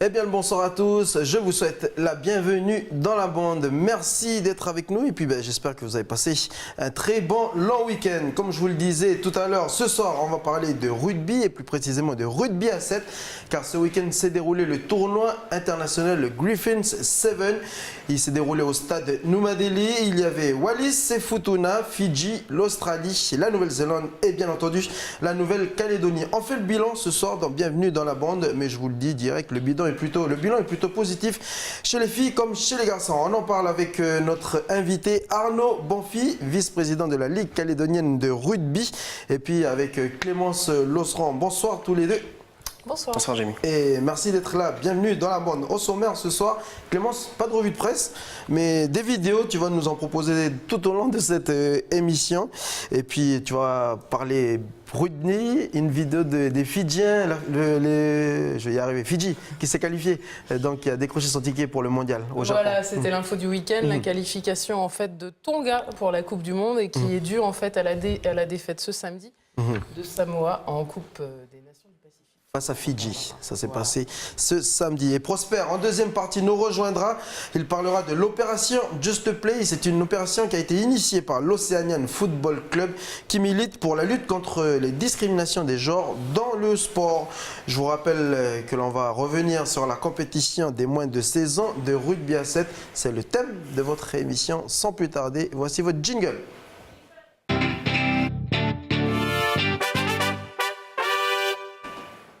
Eh bien, le bonsoir à tous. Je vous souhaite la bienvenue dans la bande. Merci d'être avec nous et puis j'espère que vous avez passé un très bon long week-end. Comme je vous le disais tout à l'heure, ce soir, on va parler de rugby et plus précisément de rugby à 7 car ce week-end s'est déroulé le tournoi international le Griffins 7. Il s'est déroulé au stade Numa Delhi. Il y avait Wallis et Futuna, Fidji, l'Australie, la Nouvelle-Zélande et bien entendu la Nouvelle-Calédonie. On fait le bilan ce soir dans Bienvenue dans la bande, mais je vous le dis direct, le bilan est plutôt positif chez les filles comme chez les garçons. On en parle avec notre invité Arnaud Bonfi, vice-président de la Ligue calédonienne de rugby, et puis avec Clémence Losseran. Bonsoir tous les deux. Bonsoir. Bonsoir Jémy. Et merci d'être là, bienvenue dans la bande. Au sommaire ce soir, Clémence, pas de revue de presse, mais des vidéos, tu vas nous en proposer tout au long de cette émission. Et puis tu vas parler rugby, une vidéo des Fidjiens, je vais y arriver, Fidji, qui s'est qualifié, donc qui a décroché son ticket pour le mondial au Japon. Voilà, c'était l'info du week-end, la qualification en fait de Tonga pour la Coupe du Monde et qui est due en fait à la défaite ce samedi de Samoa en Coupe des Nations du Pacifique. Face à Fidji, ça s'est passé ce samedi. Et Prosper, en deuxième partie, nous rejoindra. Il parlera de l'opération Just Play. C'est une opération qui a été initiée par l'Oceanian Football Club qui milite pour la lutte contre les discriminations des genres dans le sport. Je vous rappelle que l'on va revenir sur la compétition des moins de 16 ans de rugby à 7. C'est le thème de votre émission. Sans plus tarder, voici votre jingle.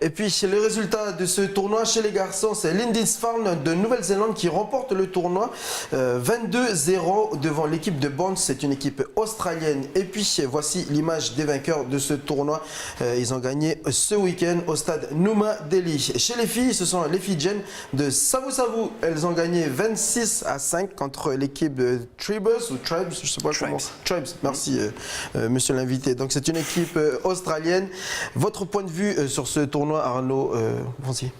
Et puis, le résultat de ce tournoi chez les garçons, c'est Lindisfarne de Nouvelle-Zélande qui remporte le tournoi 22-0 devant l'équipe de Bonds. C'est une équipe australienne. Et puis, voici l'image des vainqueurs de ce tournoi. Ils ont gagné ce week-end au stade Numa Delhi. Chez les filles, ce sont les Fidjiennes de Savu Savu. Elles ont gagné 26-5 contre l'équipe de Tribes ou Tribes, je sais pas comment. Tribes, merci monsieur l'invité. Donc, c'est une équipe australienne. Votre point de vue sur ce tournoi, Arnaud Bonsi?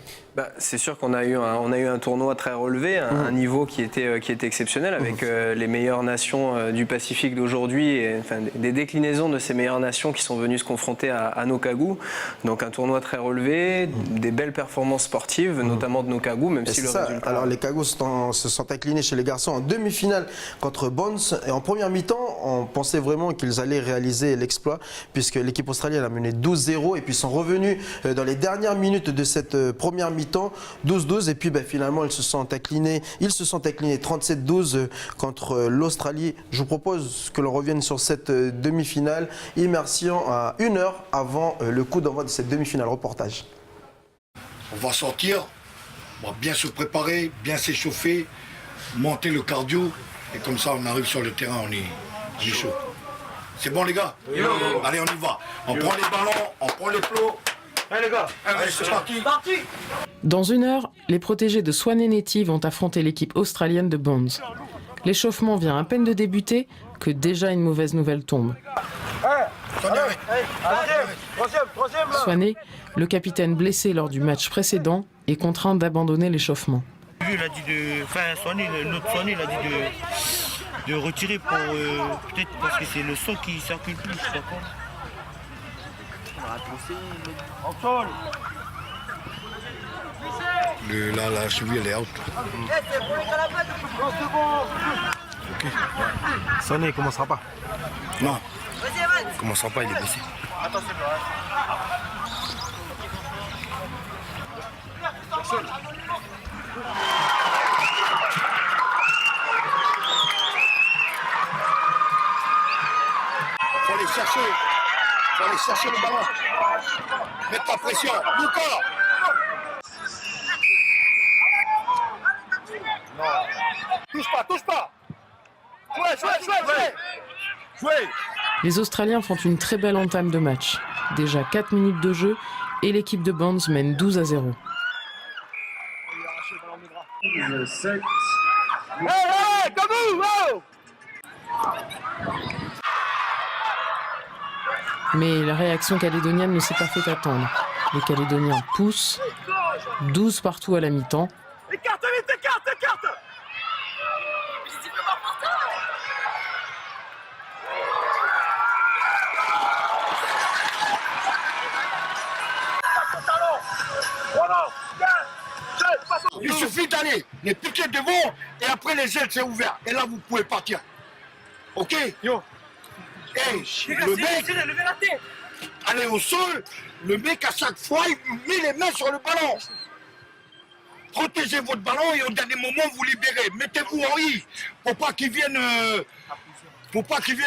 C'est sûr qu'on a eu un tournoi très relevé, un niveau qui était exceptionnel avec les meilleures nations du Pacifique d'aujourd'hui et enfin, des déclinaisons de ces meilleures nations qui sont venues se confronter à Nokagu. Donc un tournoi très relevé, des belles performances sportives, notamment de Nokagu, même si le résultat... Alors les Kagus se sont inclinés chez les garçons en demi-finale contre Bonds. Et en première mi-temps, on pensait vraiment qu'ils allaient réaliser l'exploit puisque l'équipe australienne a mené 12-0 et puis sont revenus dans les dernières minutes de cette première mi-temps 12-12 et puis finalement ils se sont inclinés 37-12 contre l'Australie. Je vous propose que l'on revienne sur cette demi-finale. Immersion à 1 heure avant le coup d'envoi de cette demi-finale. Reportage. On va sortir, on va bien se préparer, bien s'échauffer, monter le cardio et comme ça on arrive sur le terrain, on est chaud. C'est bon les gars? Oui. Allez on y va. On prend les ballons, on prend les plots. Allez les gars, allez c'est parti. Dans 1 heure, les protégés de Swaneneti vont affronter l'équipe australienne de Bonds. L'échauffement vient à peine de débuter que déjà une mauvaise nouvelle tombe. Swané, le capitaine blessé lors du match précédent, est contraint d'abandonner l'échauffement. Il a dit notre Swané, il a dit de retirer pour peut-être parce que c'est le son qui circule plus, je sais pas quoi. La cheville elle est out. Ok. Sonné, il commencera pas. Non. Il commencera pas, il est blessé. Faut aller chercher le ballon. Mettre ta pression. Lucas. Touche pas. Jouez. Les Australiens font une très belle entame de match. Déjà 4 minutes de jeu et l'équipe de Bonds mène 12-0. Mais la réaction calédonienne ne s'est pas fait attendre. Les Calédoniens poussent, 12 partout à la mi-temps. Écarte vite, écarte. allez, les piquets devant, et après les ailes, c'est ouvert. Et là, vous pouvez partir. Ok? Yo. Hey, le mec, allez au sol, le mec, à chaque fois, il met les mains sur le ballon. Protégez votre ballon et au dernier moment, vous libérez. Mettez-vous en I, pour pas qu'ils viennent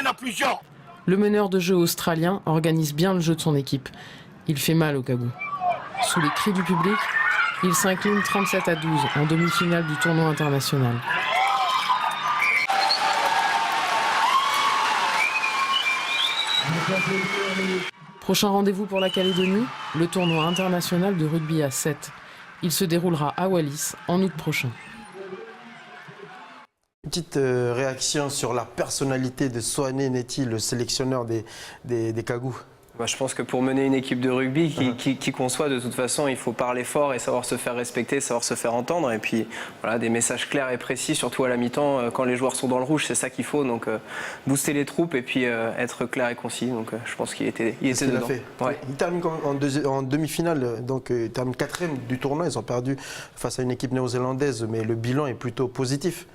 à plusieurs. Le meneur de jeu australien organise bien le jeu de son équipe. Il fait mal au Kagou. Sous les cris du public, il s'incline 37-12 en demi-finale du tournoi international. Prochain rendez-vous pour la Calédonie, le tournoi international de rugby à 7. Il se déroulera à Wallis en août prochain. Petite réaction sur la personnalité de Soane Neti, le sélectionneur des Kagou. Bah, je pense que pour mener une équipe de rugby qui conçoit, de toute façon, il faut parler fort et savoir se faire respecter, savoir se faire entendre. Et puis, voilà, des messages clairs et précis, surtout à la mi-temps, quand les joueurs sont dans le rouge, c'est ça qu'il faut. Donc, booster les troupes et puis être clair et concis. Donc, je pense qu'il était dedans. Fait. Ouais. Il termine en demi-finale, donc il termine 4e du tournoi. Ils ont perdu face à une équipe néo-zélandaise, mais le bilan est plutôt positif.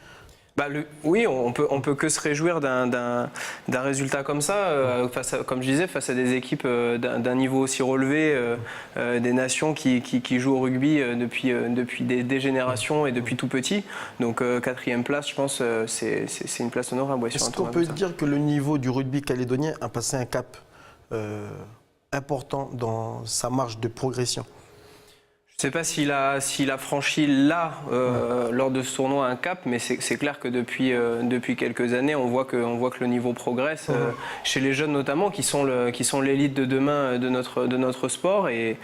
Bah, oui, on peut que se réjouir d'un résultat comme ça, comme je disais, face à des équipes d'un niveau aussi relevé, des nations qui jouent au rugby depuis des générations et depuis tout petit. Donc 4e place, je pense, c'est une place honorable. Ouais, Est-ce qu'on peut dire que le niveau du rugby calédonien a passé un cap important dans sa marche de progression? Je ne sais pas s'il a franchi là, lors de ce tournoi, un cap, mais c'est clair que depuis quelques années, on voit que le niveau progresse, chez les jeunes notamment, qui sont l'élite de demain de notre sport. Et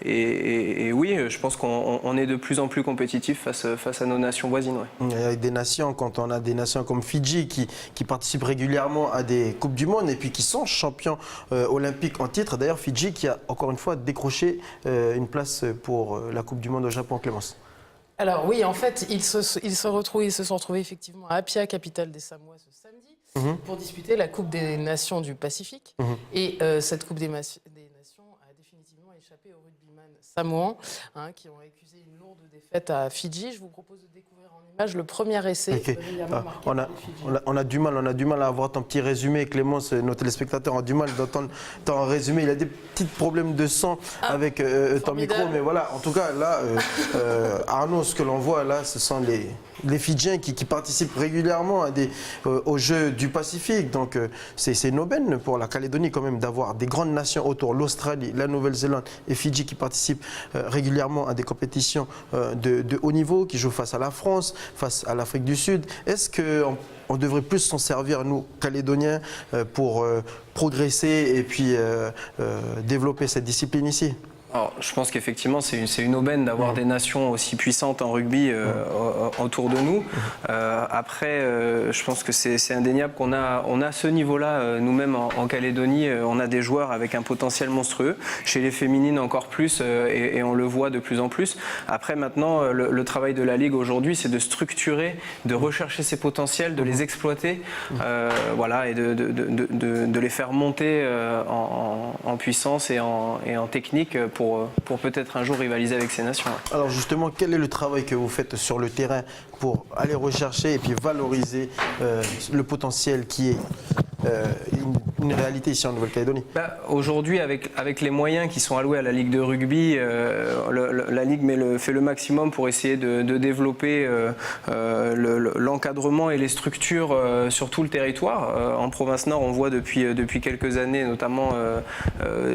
oui, je pense qu'on est de plus en plus compétitif face à nos nations voisines. Ouais. Avec des nations, quand on a des nations comme Fidji qui participent régulièrement à des Coupes du Monde et puis qui sont champions olympiques en titre. D'ailleurs, Fidji qui a encore une fois décroché une place pour la Coupe du Monde au Japon, Clémence. Alors oui, en fait, ils se sont retrouvés effectivement à Apia, capitale des Samoa, ce samedi, pour disputer la Coupe des Nations du Pacifique. Et cette Coupe des Nations a définitivement échappé aux rugbyman samoans, qui ont accusé une lourde défaite à Fidji. Je vous propose de découvrir en images le premier essai. Okay. On a du mal à avoir ton petit résumé, Clémence. Nos téléspectateurs ont du mal d'entendre ton résumé. Il a des petits problèmes de son avec ton micro, mais voilà. En tout cas, là, Arnaud, ce que l'on voit là, ce sont les Fidjiens qui participent régulièrement aux Jeux du Pacifique. Donc, c'est une aubaine pour la Calédonie quand même d'avoir des grandes nations autour, l'Australie, la Nouvelle-Zélande et Fidji qui participent régulièrement à des compétitions de haut niveau, qui jouent face à la France, face à l'Afrique du Sud. Est-ce qu'on devrait plus s'en servir, nous, Calédoniens, pour progresser et puis développer cette discipline ici ? Alors, je pense qu'effectivement, c'est une aubaine d'avoir des nations aussi puissantes en rugby autour de nous. Après, je pense que c'est indéniable qu'on a ce niveau-là, nous-mêmes en Calédonie. On a des joueurs avec un potentiel monstrueux. Chez les féminines, encore plus, et on le voit de plus en plus. Après, maintenant, le travail de la Ligue aujourd'hui, c'est de structurer, de rechercher ces potentiels, de les exploiter, voilà, et de les faire monter en puissance et en technique pour peut-être un jour rivaliser avec ces nations. Alors justement, quel est le travail que vous faites sur le terrain pour aller rechercher et puis valoriser le potentiel qui est une réalité ici en Nouvelle-Calédonie? Aujourd'hui, avec les moyens qui sont alloués à la Ligue de rugby, la Ligue fait le maximum pour essayer de développer l'encadrement et les structures sur tout le territoire. En province Nord, on voit depuis quelques années notamment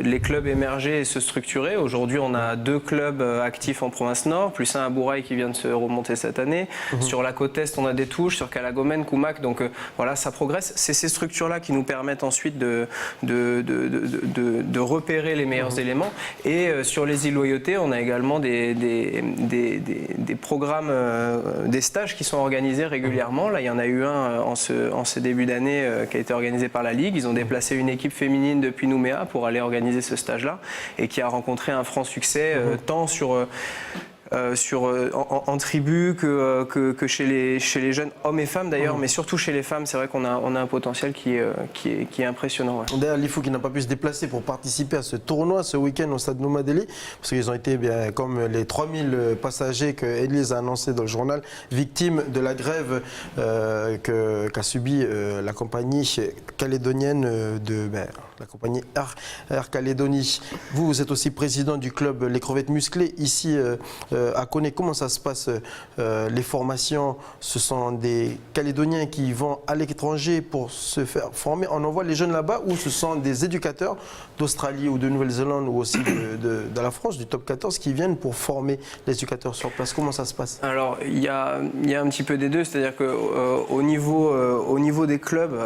les clubs émerger et se structurer. Aujourd'hui, on a 2 clubs actifs en province Nord, plus un à Bourail qui vient de se remonter cette année. Sur la côte Est, on a des touches, sur Calagomène, Koumak. Donc voilà, ça progresse. C'est ces structures-là qui nous permettent ensuite de repérer les meilleurs éléments. Et sur les îles Loyauté, on a également des programmes, des stages qui sont organisés régulièrement. Là, il y en a eu un en ce début d'année qui a été organisé par la Ligue. Ils ont déplacé une équipe féminine depuis Nouméa pour aller organiser ce stage-là et qui a rencontré un franc succès tant sur en tribu que chez les jeunes hommes et femmes d'ailleurs, mais surtout chez les femmes, c'est vrai qu'on a un potentiel qui est impressionnant. Ouais. D'ailleurs, l'IFO qui n'a pas pu se déplacer pour participer à ce tournoi ce week-end au stade Noumadéli, parce qu'ils ont été, bien, comme les 3000 passagers que Élise a annoncé dans le journal, victimes de la grève qu'a subi la compagnie calédonienne la compagnie Air Calédonie. Vous êtes aussi président du club Les Crevettes Musclées ici à Koné. Comment ça se passe les formations? Ce sont des Calédoniens qui vont à l'étranger pour se faire former. On envoie les jeunes là-bas, ou ce sont des éducateurs d'Australie ou de Nouvelle-Zélande ou aussi de la France, du top 14, qui viennent pour former les éducateurs sur place? Comment ça se passe? Alors, il y a un petit peu des deux, c'est-à-dire qu'au niveau des clubs,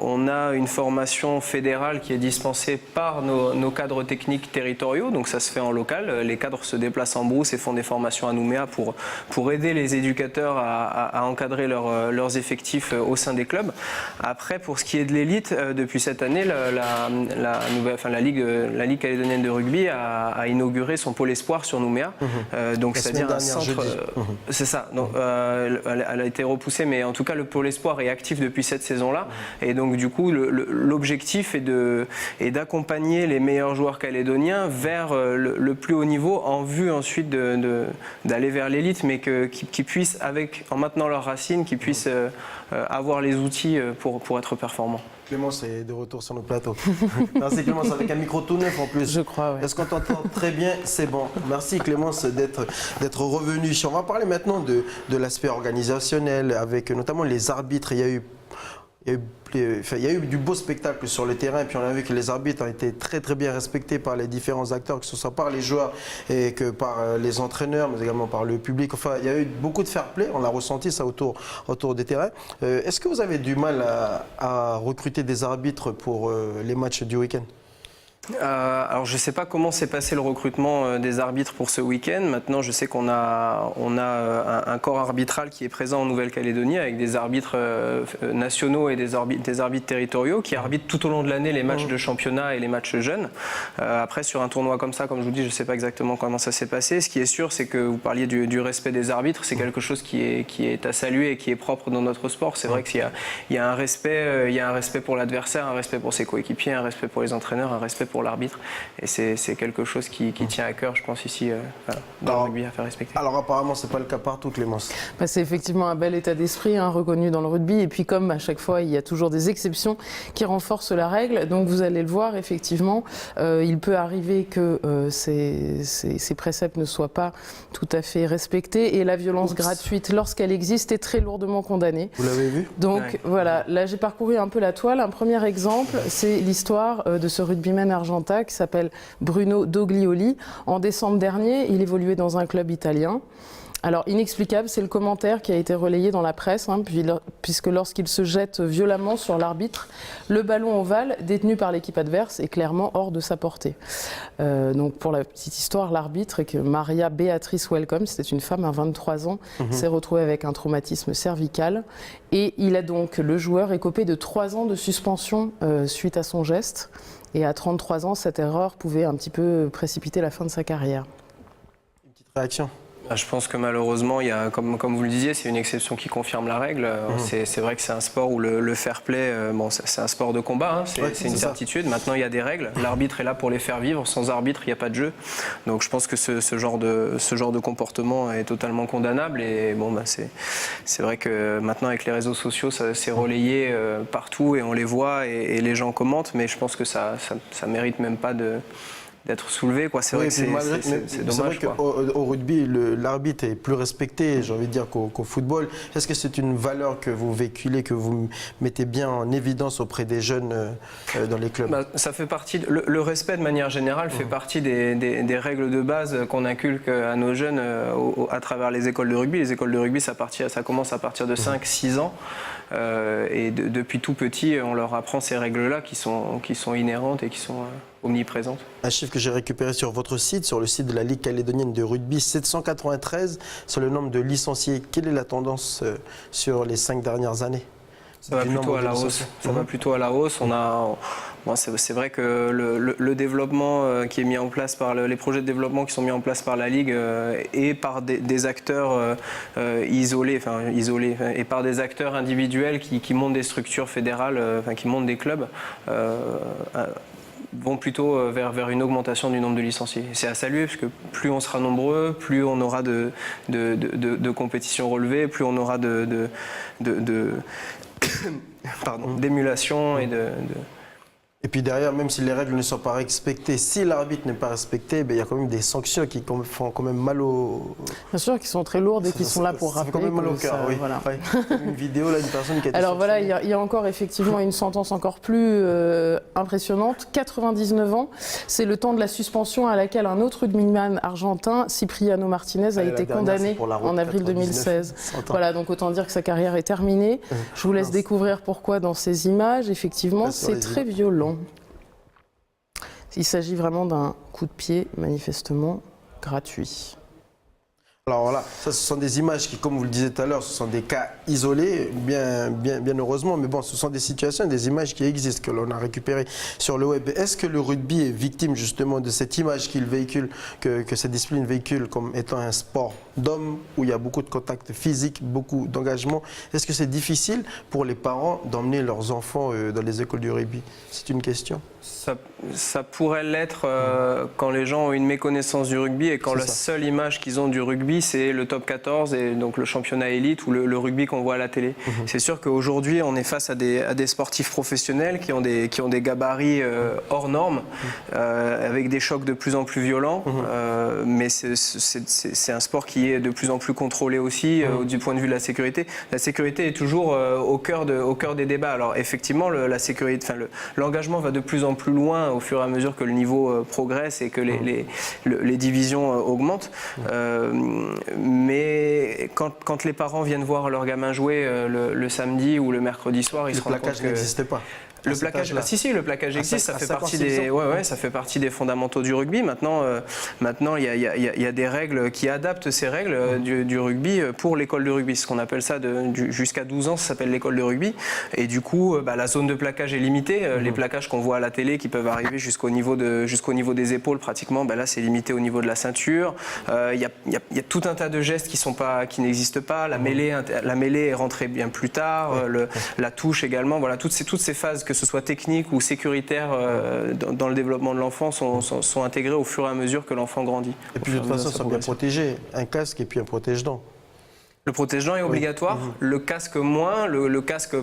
on a une formation fédérale qui est dispensée par nos cadres techniques territoriaux, donc ça se fait en local. Les cadres se déplacent en brousse et font des formations à Nouméa pour aider les éducateurs à encadrer leurs effectifs au sein des clubs. Après, pour ce qui est de l'élite, depuis cette année, la Ligue calédonienne de rugby a inauguré son pôle espoir sur Nouméa. Donc c'est-à-dire un centre. C'est ça. Donc, elle a été repoussée, mais en tout cas le pôle espoir est actif depuis cette saison-là. Et donc du coup, l'objectif est d'accompagner les meilleurs joueurs calédoniens vers le plus haut niveau, en vue ensuite d'aller vers l'élite, mais qu'ils puissent, en maintenant leurs racines, qu'ils puissent avoir les outils pour être performants. Clémence est de retour sur nos plateaux. Merci Clémence, avec un micro tout neuf en plus. Je crois, oui. Est-ce qu'on t'entend très bien? C'est bon. Merci Clémence d'être revenue. On va parler maintenant de l'aspect organisationnel, avec notamment les arbitres. Il y a eu du beau spectacle sur le terrain, et puis on a vu que les arbitres ont été très très bien respectés par les différents acteurs, que ce soit par les joueurs et que par les entraîneurs, mais également par le public. Enfin, il y a eu beaucoup de fair play, on l'a ressenti ça autour des terrains. Est-ce que vous avez du mal à recruter des arbitres pour les matchs du week-end? Alors je ne sais pas comment s'est passé le recrutement des arbitres pour ce week-end. Maintenant, je sais qu'on a un corps arbitral qui est présent en Nouvelle-Calédonie, avec des arbitres nationaux et des arbitres territoriaux qui arbitrent tout au long de l'année les matchs de championnat et les matchs jeunes. Après, sur un tournoi comme ça, comme je vous dis, je ne sais pas exactement comment ça s'est passé. Ce qui est sûr, c'est que vous parliez du respect des arbitres. C'est quelque chose qui est à saluer et qui est propre dans notre sport. C'est vrai qu'il y a un respect pour l'adversaire, un respect pour ses coéquipiers, un respect pour les entraîneurs, un respect pour l'arbitre, et c'est quelque chose qui tient à cœur, je pense, ici dans le rugby, à faire respecter. Alors apparemment c'est pas le cas partout, Clémence. C'est effectivement un bel état d'esprit reconnu dans le rugby, et puis comme à chaque fois il y a toujours des exceptions qui renforcent la règle, donc vous allez le voir, effectivement il peut arriver que ces préceptes ne soient pas tout à fait respectés, et la violence gratuite, lorsqu'elle existe, est très lourdement condamnée. Vous l'avez vu? Donc voilà, là j'ai parcouru un peu la toile. Un premier exemple, c'est l'histoire de ce rugbyman argentin qui s'appelle Bruno Doglioli. En décembre dernier, il évoluait dans un club italien. Alors, inexplicable, c'est le commentaire qui a été relayé dans la presse, puisque lorsqu'il se jette violemment sur l'arbitre, le ballon ovale détenu par l'équipe adverse est clairement hors de sa portée. Donc, pour la petite histoire, l'arbitre, Maria Beatrice Welcome, c'était une femme à 23 ans, s'est retrouvée avec un traumatisme cervical. Et le joueur, écopé de 3 ans de suspension suite à son geste. Et à 33 ans, cette erreur pouvait un petit peu précipiter la fin de sa carrière. Une petite réaction? Je pense que malheureusement, il y a, comme vous le disiez, c'est une exception qui confirme la règle. C'est vrai que c'est un sport où le fair play, c'est un sport de combat, c'est une certitude. Maintenant, il y a des règles. L'arbitre est là pour les faire vivre. Sans arbitre, il n'y a pas de jeu. Donc je pense que ce genre de comportement est totalement condamnable. Et c'est vrai que maintenant, avec les réseaux sociaux, ça s'est relayé partout et on les voit et les gens commentent. Mais je pense que ça mérite même pas d'être soulevé, quoi. C'est vrai que c'est dommage. C'est vrai qu'au rugby, l'arbitre est plus respecté, j'ai envie de dire, qu'au football. Est-ce que c'est une valeur que vous véhiculez, que vous mettez bien en évidence auprès des jeunes dans les clubs? Ça fait partie, le respect de manière générale fait partie des règles de base qu'on inculque à nos jeunes à travers les écoles de rugby. Les écoles de rugby, ça commence à partir de 5-6 ans. Et depuis tout petit, on leur apprend ces règles-là qui sont inhérentes et qui sont omniprésentes. Un chiffre que j'ai récupéré sur votre site, sur le site de la Ligue calédonienne de rugby, 793, sur le nombre de licenciés. Quelle est la tendance sur les 5 dernières années? Ça va plutôt à la hausse. Ça va plutôt à la hausse. C'est vrai que le développement qui est mis en place par les projets de développement qui sont mis en place par la Ligue et par des acteurs isolés, et par des acteurs individuels qui montent des structures fédérales, qui montent des clubs, vont plutôt vers une augmentation du nombre de licenciés. C'est à saluer parce que plus on sera nombreux, plus on aura de compétitions relevées, plus on aura d'émulation Et puis derrière, même si les règles ne sont pas respectées, si l'arbitre n'est pas respecté, il y a quand même des sanctions qui font quand même mal au... Bien sûr, qui sont très lourdes et qui sont là pour rappeler. Ça fait quand même mal au cœur, oui. Voilà. Une vidéo, là, une personne qui a été Alors voilà, sanctionnée. il y a encore effectivement une sentence encore plus impressionnante. 99 ans, c'est le temps de la suspension à laquelle un autre rugbyman argentin, Cipriano Martinez, a été condamné en avril 2016. Voilà, donc autant dire que sa carrière est terminée. Je vous laisse découvrir pourquoi dans ces images. Effectivement, c'est très violent. Il s'agit vraiment d'un coup de pied manifestement gratuit. Alors voilà, ça ce sont des images qui, comme vous le disiez tout à l'heure, ce sont des cas isolés, bien heureusement, mais bon, ce sont des situations, des images qui existent, que l'on a récupérées sur le web. Est-ce que le rugby est victime justement de cette image qu'il véhicule, que cette discipline véhicule comme étant un sport d'hommes où il y a beaucoup de contacts physiques, beaucoup d'engagement? Est-ce que c'est difficile pour les parents d'emmener leurs enfants dans les écoles du rugby? C'est une question. Ça pourrait l'être quand les gens ont une méconnaissance du rugby et quand la seule image qu'ils ont du rugby, c'est le top 14 et donc le championnat élite ou le rugby qu'on voit à la télé. C'est sûr qu'aujourd'hui, on est face à des sportifs professionnels qui ont des gabarits hors normes, avec des chocs de plus en plus violents, mais c'est un sport qui est de plus en plus contrôlé aussi du point de vue de la sécurité. La sécurité est toujours au cœur des débats. Alors effectivement, l'engagement va de plus en plus loin au fur et à mesure que le niveau progresse et que les divisions augmentent. Mais quand les parents viennent voir leur gamin jouer le samedi ou le mercredi soir, ils se rendent compte que... Le plaquage n'existait pas. Le plaquage, le plaquage existe, ça fait partie des fondamentaux du rugby. Maintenant, il y a des règles qui adaptent ces règles du rugby pour l'école de rugby. Ce qu'on appelle ça jusqu'à 12 ans, ça s'appelle l'école de rugby. Et du coup, la zone de plaquage est limitée. Les plaquages qu'on voit à la télé qui peuvent arriver jusqu'au niveau des épaules, pratiquement, là c'est limité au niveau de la ceinture. Il y a tout un tas de gestes qui n'existent pas. La mêlée est rentrée bien plus tard. La touche également. Voilà, toutes ces phases, que ce soit technique ou sécuritaire dans le développement de l'enfant, sont intégrées au fur et à mesure que l'enfant grandit. Et puis de toute façon, ils sont bien protégés. Un casque et puis un protège-dents. Le protège-dents est obligatoire, le casque moins. Le casque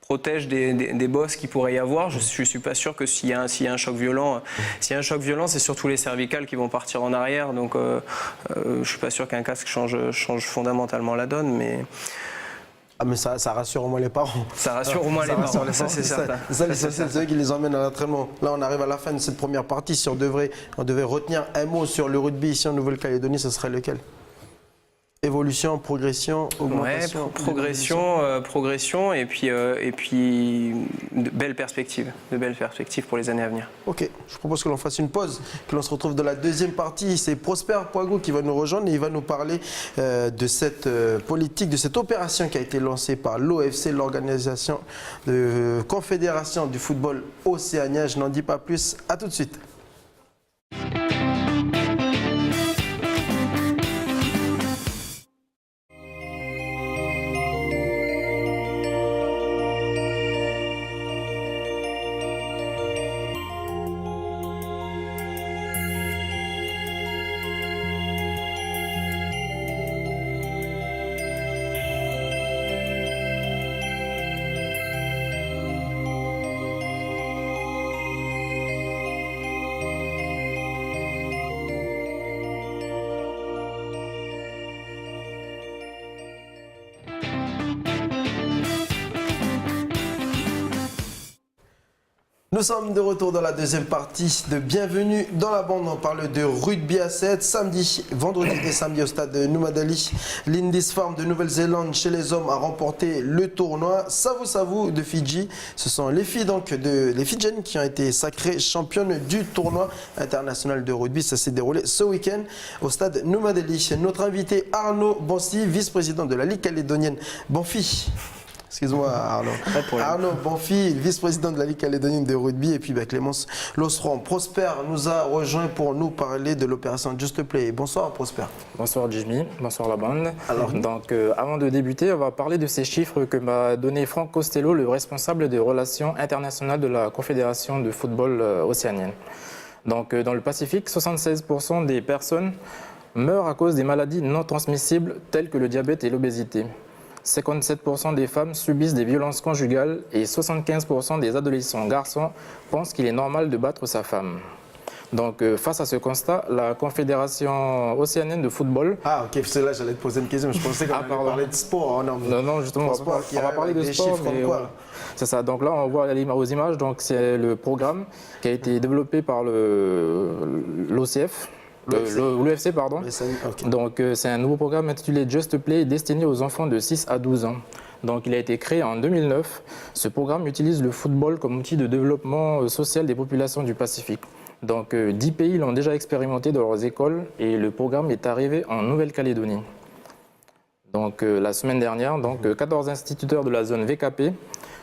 protège des bosses qu'il pourrait y avoir. Je ne suis pas sûr que s'il y a un choc violent, c'est surtout les cervicales qui vont partir en arrière. Donc je ne suis pas sûr qu'un casque change fondamentalement la donne, mais... Ah mais ça rassure au moins les parents. Ça rassure au moins les parents, ça c'est certain. C'est eux qui les emmènent à l'entraînement. Là on arrive à la fin de cette première partie. Si on devait retenir un mot sur le rugby ici en Nouvelle-Calédonie, ce serait lequel? Évolution, progression, augmentation. Ouais, progression et puis de belles perspectives pour les années à venir. Ok, je propose que l'on fasse une pause, que l'on se retrouve dans la deuxième partie. C'est Prosper Poigo qui va nous rejoindre et il va nous parler de cette politique, de cette opération qui a été lancée par l'OFC, l'organisation de Confédération du football océanien. Je n'en dis pas plus, à tout de suite. Nous sommes de retour dans la deuxième partie de Bienvenue dans la bande. On parle de rugby à 7, samedi, vendredi et samedi au stade de Numadali. Lindisfarne de Nouvelle-Zélande chez les hommes a remporté le tournoi Savu Savu de Fidji. Ce sont les filles les Fidjiennes qui ont été sacrées championnes du tournoi international de rugby. Ça s'est déroulé ce week-end au stade Numadali. Notre invité Arnaud Bonsi, vice-président de la Ligue calédonienne. Bonfi. Excuse-moi Arnaud. Arnaud Bonfils, vice-président de la Ligue calédonienne de rugby, et puis Clémence Losseron. Prosper nous a rejoint pour nous parler de l'opération Just Play. Bonsoir Prosper. Bonsoir Jimmy, bonsoir la bande. Donc avant de débuter, on va parler de ces chiffres que m'a donné Franck Costello, le responsable des relations internationales de la Confédération de football océanienne. Donc dans le Pacifique, 76% des personnes meurent à cause des maladies non transmissibles telles que le diabète et l'obésité. 57% des femmes subissent des violences conjugales et 75% des adolescents garçons pensent qu'il est normal de battre sa femme. Donc face à ce constat, la Confédération océanienne de football... Ah ok, c'est là j'allais te poser une question, je pensais qu'on allait parler de sport. Non, justement, on va parler de sport, mais voilà. C'est ça, donc là on voit aux images, donc c'est le programme qui a été développé par l'OCF. L'UFC, pardon. Okay. Donc, c'est un nouveau programme intitulé Just Play destiné aux enfants de 6 à 12 ans. Donc, il a été créé en 2009. Ce programme utilise le football comme outil de développement social des populations du Pacifique. Donc, 10 pays l'ont déjà expérimenté dans leurs écoles et le programme est arrivé en Nouvelle-Calédonie. Donc, la semaine dernière, 14 instituteurs de la zone VKP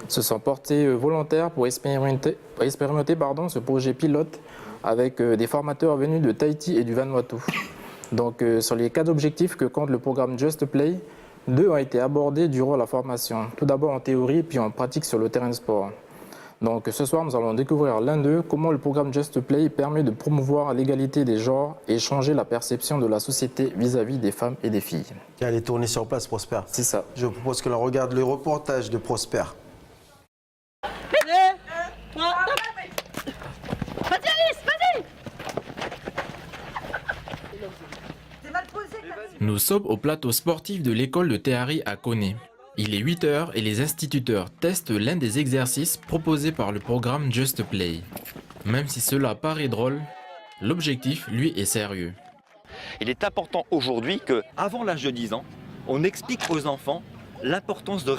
se sont portés volontaires pour expérimenter ce projet pilote avec des formateurs venus de Tahiti et du Vanuatu. Donc, sur les 4 objectifs que compte le programme Just Play, 2 ont été abordés durant la formation. Tout d'abord en théorie, puis en pratique sur le terrain de sport. Donc, ce soir, nous allons découvrir l'un d'eux, comment le programme Just Play permet de promouvoir l'égalité des genres et changer la perception de la société vis-à-vis des femmes et des filles. Elle est tournée sur place, Prosper. C'est ça. Je vous propose que l'on regarde le reportage de Prosper. Nous sommes au plateau sportif de l'école de Tehari à Koné. Il est 8h et les instituteurs testent l'un des exercices proposés par le programme Just Play. Même si cela paraît drôle, l'objectif, lui, est sérieux. Il est important aujourd'hui qu'avant l'âge de 10 ans, on explique aux enfants l'importance de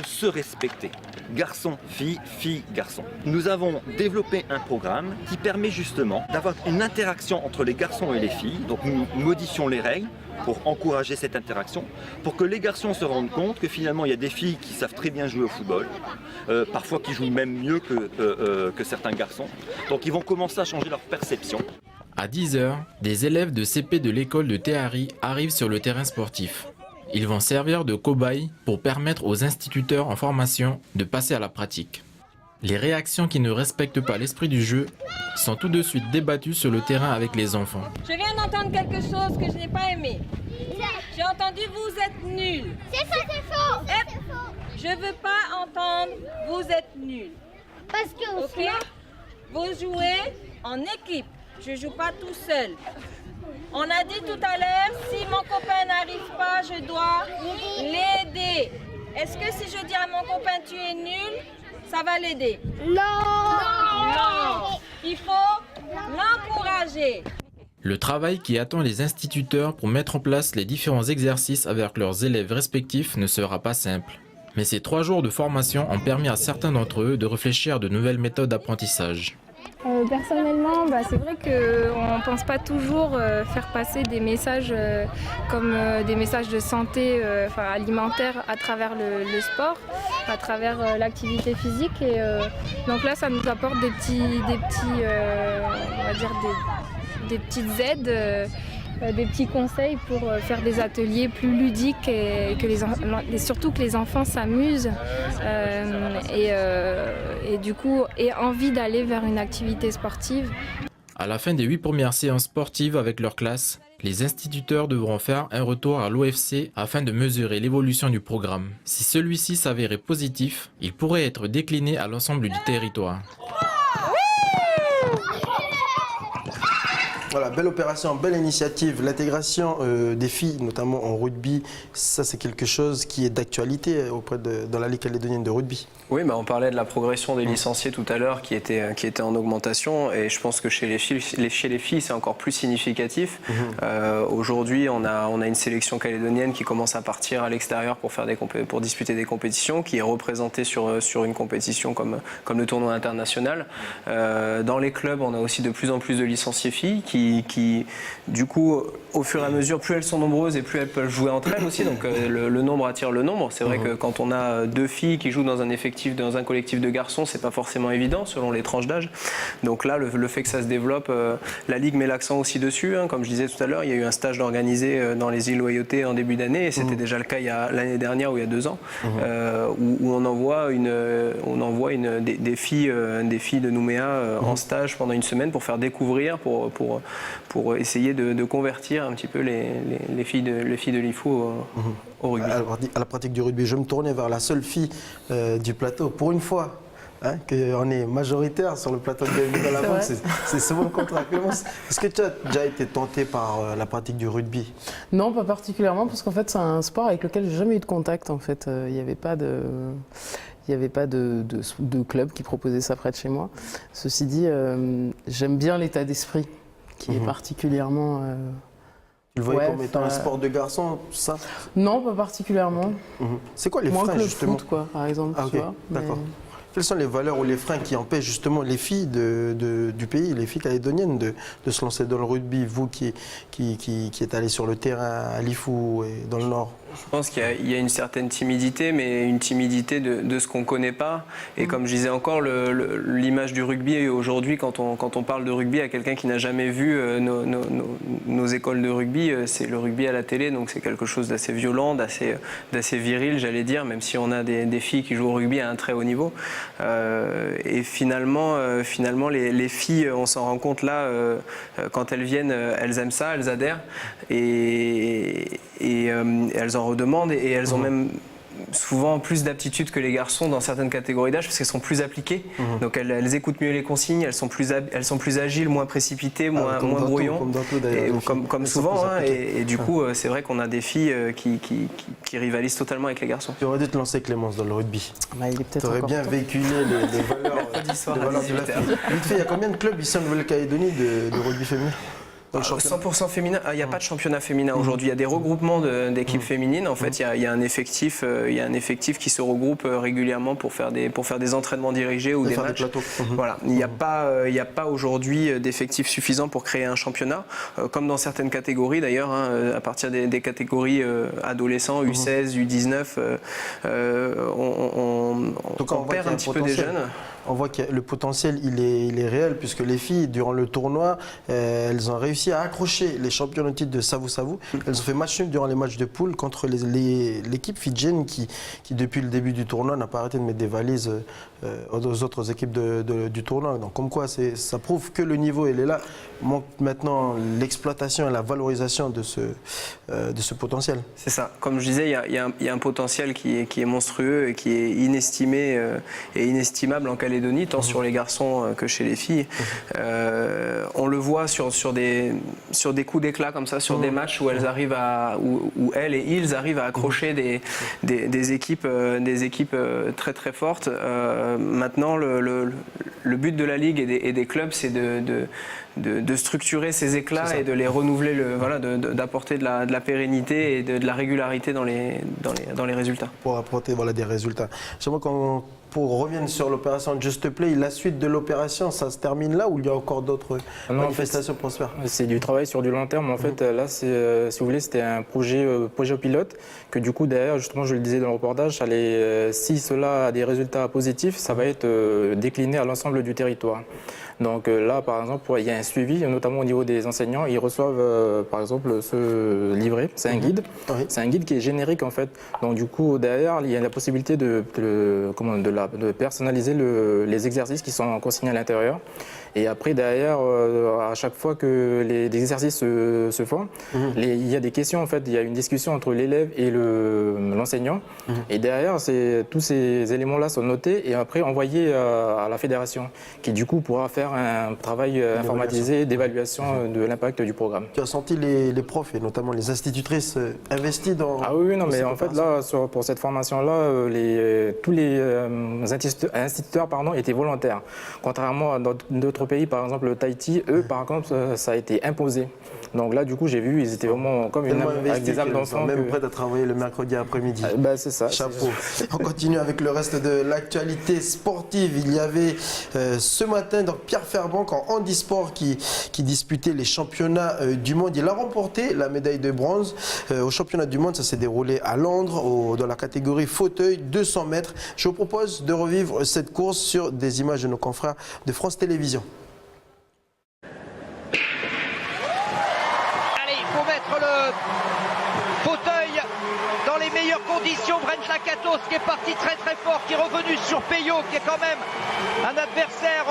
se respecter. Garçon, fille, garçon. Nous avons développé un programme qui permet justement d'avoir une interaction entre les garçons et les filles. Donc nous modifions les règles pour encourager cette interaction, pour que les garçons se rendent compte que finalement il y a des filles qui savent très bien jouer au football, parfois qui jouent même mieux que certains garçons. Donc ils vont commencer à changer leur perception. À 10h, des élèves de CP de l'école de Tehari arrivent sur le terrain sportif. Ils vont servir de cobayes pour permettre aux instituteurs en formation de passer à la pratique. Les réactions qui ne respectent pas l'esprit du jeu sont tout de suite débattues sur le terrain avec les enfants. Je viens d'entendre quelque chose que je n'ai pas aimé. J'ai entendu vous êtes nuls. C'est ça, c'est faux. Je ne veux pas entendre vous êtes nuls. Parce que ok, vous jouez en équipe. Je ne joue pas tout seul. On a dit tout à l'heure, si mon copain n'arrive pas, je dois l'aider. Est-ce que si je dis à mon copain tu es nul, ça va l'aider? Non. Il faut l'encourager. Le travail qui attend les instituteurs pour mettre en place les différents exercices avec leurs élèves respectifs ne sera pas simple. Mais ces 3 jours de formation ont permis à certains d'entre eux de réfléchir à de nouvelles méthodes d'apprentissage. Personnellement, c'est vrai qu'on ne pense pas toujours faire passer des messages comme des messages de santé alimentaire à travers le sport, à travers l'activité physique. Et donc là, ça nous apporte des petites aides, des petits conseils pour faire des ateliers plus ludiques et surtout que les enfants s'amusent et du coup aient envie d'aller vers une activité sportive. À la fin des 8 premières séances sportives avec leur classe, les instituteurs devront faire un retour à l'OFC afin de mesurer l'évolution du programme. Si celui-ci s'avérait positif, il pourrait être décliné à l'ensemble du territoire. Voilà, belle opération, belle initiative. L'intégration des filles, notamment en rugby, ça c'est quelque chose qui est d'actualité dans la Ligue calédonienne de rugby. Oui, on parlait de la progression des licenciés tout à l'heure qui était en augmentation et je pense que chez les filles c'est encore plus significatif. Aujourd'hui, on a une sélection calédonienne qui commence à partir à l'extérieur pour disputer des compétitions, qui est représentée sur une compétition comme le tournoi international. Dans les clubs, on a aussi de plus en plus de licenciés filles qui qui, du coup, au fur et à mesure, plus elles sont nombreuses et plus elles peuvent jouer entre elles aussi. Donc le nombre attire le nombre. C'est vrai que quand on a 2 filles qui jouent dans un effectif, dans un collectif de garçons, c'est pas forcément évident selon les tranches d'âge. Donc là, le fait que ça se développe, la Ligue met l'accent aussi dessus. Hein. Comme je disais tout à l'heure, il y a eu un stage organisé dans les îles Loyauté en début d'année, et c'était déjà le cas l'année dernière ou il y a 2 ans, où on envoie des filles de Nouméa en stage pendant une semaine pour faire découvrir, pour essayer de convertir un petit peu les filles de l'IFU au rugby. À la pratique du rugby, je vais me tourner vers la seule fille du plateau. Pour une fois, hein, qu'on est majoritaire sur le plateau de Bienvenue dans la bande, c'est souvent le contraire. Clémence, est-ce que tu as déjà été tentée par la pratique du rugby? Non, pas particulièrement, parce qu'en fait, c'est un sport avec lequel j'ai jamais eu de contact. En fait, il n'y avait pas de club qui proposait ça près de chez moi. Ceci dit, j'aime bien l'état d'esprit qui est particulièrement... Tu le voyais comme étant un sport de garçon, ça? Non, pas particulièrement. C'est quoi les freins, justement? Foot, quoi, par exemple. Ah, ok, d'accord. Quelles sont les valeurs ou les freins qui empêchent justement les filles du pays, les filles calédoniennes, de se lancer dans le rugby, vous qui êtes allé sur le terrain à l'IFU et dans le Nord? Je pense qu'il y a une certaine timidité, mais une timidité de ce qu'on ne connaît pas. Et comme je disais encore, l'image du rugby aujourd'hui, quand on parle de rugby à quelqu'un qui n'a jamais vu nos écoles de rugby, c'est le rugby à la télé, donc c'est quelque chose d'assez violent, d'assez viril, j'allais dire, même si on a des filles qui jouent au rugby à un très haut niveau. Et finalement, les filles, on s'en rend compte là, quand elles viennent, elles aiment ça, elles adhèrent, et elles en redemandent, et elles ont même souvent plus d'aptitudes que les garçons dans certaines catégories d'âge parce qu'elles sont plus appliquées. Donc elles écoutent mieux les consignes, elles sont plus agiles, moins précipitées, moins brouillons. Comme souvent. Hein, et du coup, c'est vrai qu'on a des filles qui rivalisent totalement avec les garçons. Tu aurais dû te lancer, Clémence, dans le rugby. Tu aurais bien véhiculé les valeurs de la fille. Vite fait, il y a combien de clubs ici en Nouvelle-Calédonie de rugby féminin? 100% féminin. Il n'y a pas de championnat féminin aujourd'hui. Il y a des regroupements d'équipes féminines. En fait, il y a un effectif qui se regroupe régulièrement pour faire des entraînements dirigés ou des matchs. Voilà. Il n'y a pas aujourd'hui d'effectifs suffisants pour créer un championnat, comme dans certaines catégories d'ailleurs. Hein, à partir des catégories adolescents, U16, U19, on perd un petit peu des jeunes. On voit que le potentiel, il est réel, puisque les filles, durant le tournoi, elles ont réussi à accrocher les champions de titre de Savu Savu. Elles ont fait match nul durant les matchs de poule contre l'équipe fidjienne qui, depuis le début du tournoi, n'a pas arrêté de mettre des valises aux autres équipes du tournoi. Donc, comme quoi, ça prouve que le niveau, il est là. Manque maintenant l'exploitation et la valorisation de ce potentiel. C'est ça. Comme je disais, il y a un potentiel qui est monstrueux et qui est inestimé et inestimable en Calédonie, tant sur les garçons que chez les filles. On le voit sur des coups d'éclat comme ça, sur des matchs où elles arrivent où elles et ils arrivent à accrocher des équipes très très fortes. Maintenant, le but de la Ligue et des clubs, c'est de structurer ces éclats et de les renouveler, d'apporter de la pérennité et de la régularité dans les résultats. Pour apporter des résultats. J'aimerais qu'on revienne sur l'opération Just Play. La suite de l'opération, ça se termine là ou il y a encore d'autres manifestations pour se faire? C'est du travail sur du long terme. En fait, là, si vous voulez, c'était un projet pilote que du coup, derrière, justement, je le disais dans le reportage, si cela a des résultats positifs, ça va être décliné à l'ensemble du territoire. Donc là, par exemple, il y a un suivi, notamment au niveau des enseignants. Ils reçoivent, par exemple, ce livret. C'est un guide. C'est un guide qui est générique, en fait. Donc du coup, derrière, il y a la possibilité de personnaliser les exercices qui sont consignés à l'intérieur. Et après, derrière, à chaque fois que les exercices se font, il y a des questions, en fait. Il y a une discussion entre l'élève et l'enseignant. Et derrière, tous ces éléments-là sont notés et après envoyés à la fédération, qui du coup pourra faire un travail informatisé d'évaluation de l'impact du programme. Tu as senti les profs et notamment les institutrices investis dans... Ah oui, non, mais en fait, là, pour cette formation-là, tous les instituteurs étaient volontaires. Contrairement à d'autres pays, par exemple le Tahiti, eux par contre ça a été imposé. Donc là du coup j'ai vu, ils étaient vraiment comme avec des âmes d'enfants. Même prêts à travailler le mercredi après-midi. C'est ça. Chapeau. On continue avec le reste de l'actualité sportive. Il y avait ce matin donc Pierre Fairbank en handisport qui disputait les championnats du monde. Il a remporté la médaille de bronze au championnat du monde. Ça s'est déroulé à Londres dans la catégorie fauteuil 200 mètres. Je vous propose de revivre cette course sur des images de nos confrères de France Télévisions. Allez, il faut mettre le fauteuil dans les meilleures conditions. Brent Lakatos qui est parti très très fort, qui est revenu sur Peyo, qui est quand même un adversaire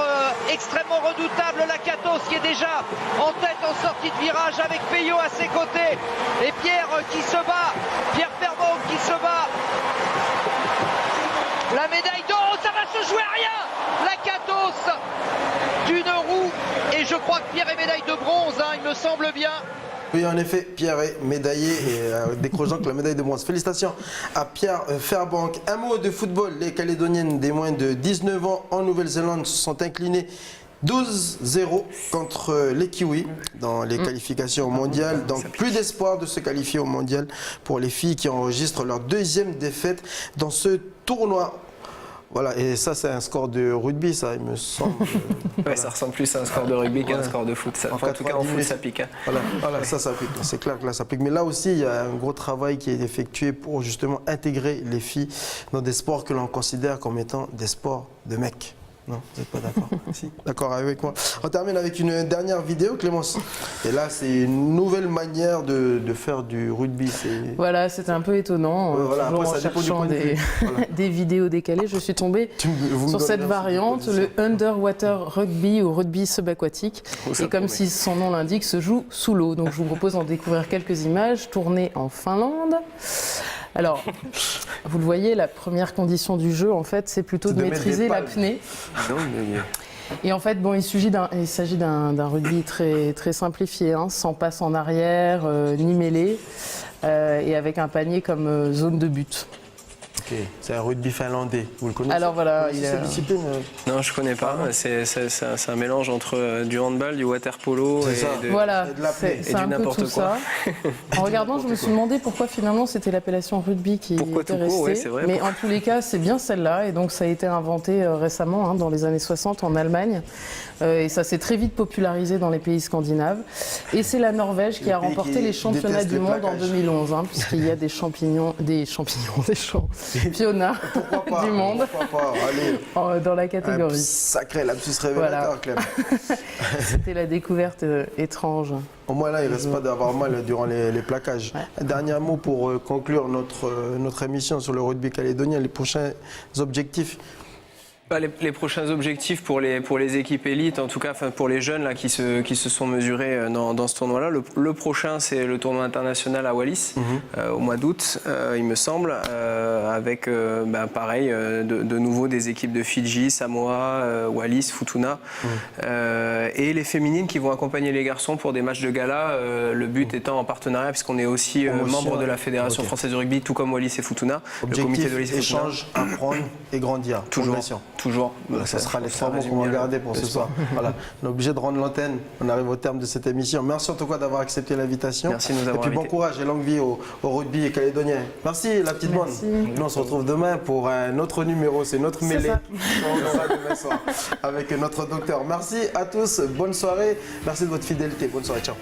extrêmement redoutable. Lakatos qui est déjà en tête en sortie de virage avec Peyo à ses côtés. Et Pierre qui se bat, Pierre Fairbank qui se bat. La médaille d'or, ça va se jouer à rien. Lakatos d'une roue. Et je crois que Pierre est médaille de bronze, il me semble bien. Oui, en effet, Pierre est médaillé et décrochant que la médaille de bronze. Félicitations à Pierre Fairbank. Un mot de football. Les Calédoniennes des moins de 19 ans en Nouvelle-Zélande se sont inclinées 12-0 contre les Kiwis dans les qualifications mondiales. Donc plus d'espoir de se qualifier au mondial pour les filles qui enregistrent leur deuxième défaite dans ce tournoi. Voilà, et ça c'est un score de rugby, ça il me semble. Ouais, ça ressemble plus à un score de rugby qu'à un score de foot. En tout cas en foot ça pique. Voilà, ça pique, c'est clair que là ça pique. Mais là aussi il y a un gros travail qui est effectué pour justement intégrer les filles dans des sports que l'on considère comme étant des sports de mecs. Non, vous n'êtes pas d'accord? Si, d'accord avec moi. On termine avec une dernière vidéo, Clémence. Et là, c'est une nouvelle manière de faire du rugby. Voilà, c'était un peu étonnant. Voilà, toujours après, en cherchant des vidéos décalées, je suis tombée sur cette variante, le underwater rugby ou rugby subaquatique. Et comme si son nom l'indique, se joue sous l'eau. Donc je vous propose d'en découvrir quelques images tournées en Finlande. Alors, vous le voyez, la première condition du jeu, en fait, c'est plutôt de maîtriser l'apnée. Et en fait, bon, il s'agit d'un rugby très, très simplifié, sans passe en arrière, ni mêlée, et avec un panier comme zone de but. Ok, c'est un rugby finlandais, vous le connaissez? Alors voilà, cette discipline Non, je connais pas. C'est un mélange entre du handball, du water polo et c'est un peu tout ça. En regardant, je me suis demandé pourquoi finalement c'était l'appellation rugby qui était restée. Mais en tous les cas, c'est bien celle-là. Et donc ça a été inventé récemment, dans les années 60 en Allemagne. Et ça s'est très vite popularisé dans les pays scandinaves. Et c'est la Norvège qui a remporté les championnats du monde en 2011, puisqu'il y a des championnats du monde dans la catégorie. Sacré lapsus révélateur, Clem. C'était la découverte étrange. Au moins là, il ne reste pas d'avoir mal durant les plaquages. Un dernier mot pour conclure notre émission sur le rugby calédonien, les prochains objectifs. Les prochains objectifs pour les équipes élites, en tout cas pour les jeunes là, qui se sont mesurés dans ce tournoi-là. Le prochain, c'est le tournoi international à Wallis, au mois d'août, il me semble, avec pareil, de nouveau des équipes de Fidji, Samoa, Wallis, Futuna, et les féminines qui vont accompagner les garçons pour des matchs de gala, le but étant en partenariat, puisqu'on est aussi membre de la Fédération française de rugby, tout comme Wallis et Futuna. Objectif, le comité de Wallis et Futuna. Échange, apprendre et grandir. Toujours. Ce sera les 3 mots qu'on va garder pour ce soir. Voilà. On est obligé de rendre l'antenne. On arrive au terme de cette émission. Merci en tout cas d'avoir accepté l'invitation. Merci de nous avoir invités. Et puis bon courage et longue vie au rugby calédonien. Merci la petite bande. Nous on se retrouve demain pour un autre numéro. C'est notre mêlée. Demain soir avec notre docteur. Merci à tous. Bonne soirée. Merci de votre fidélité. Bonne soirée. Ciao.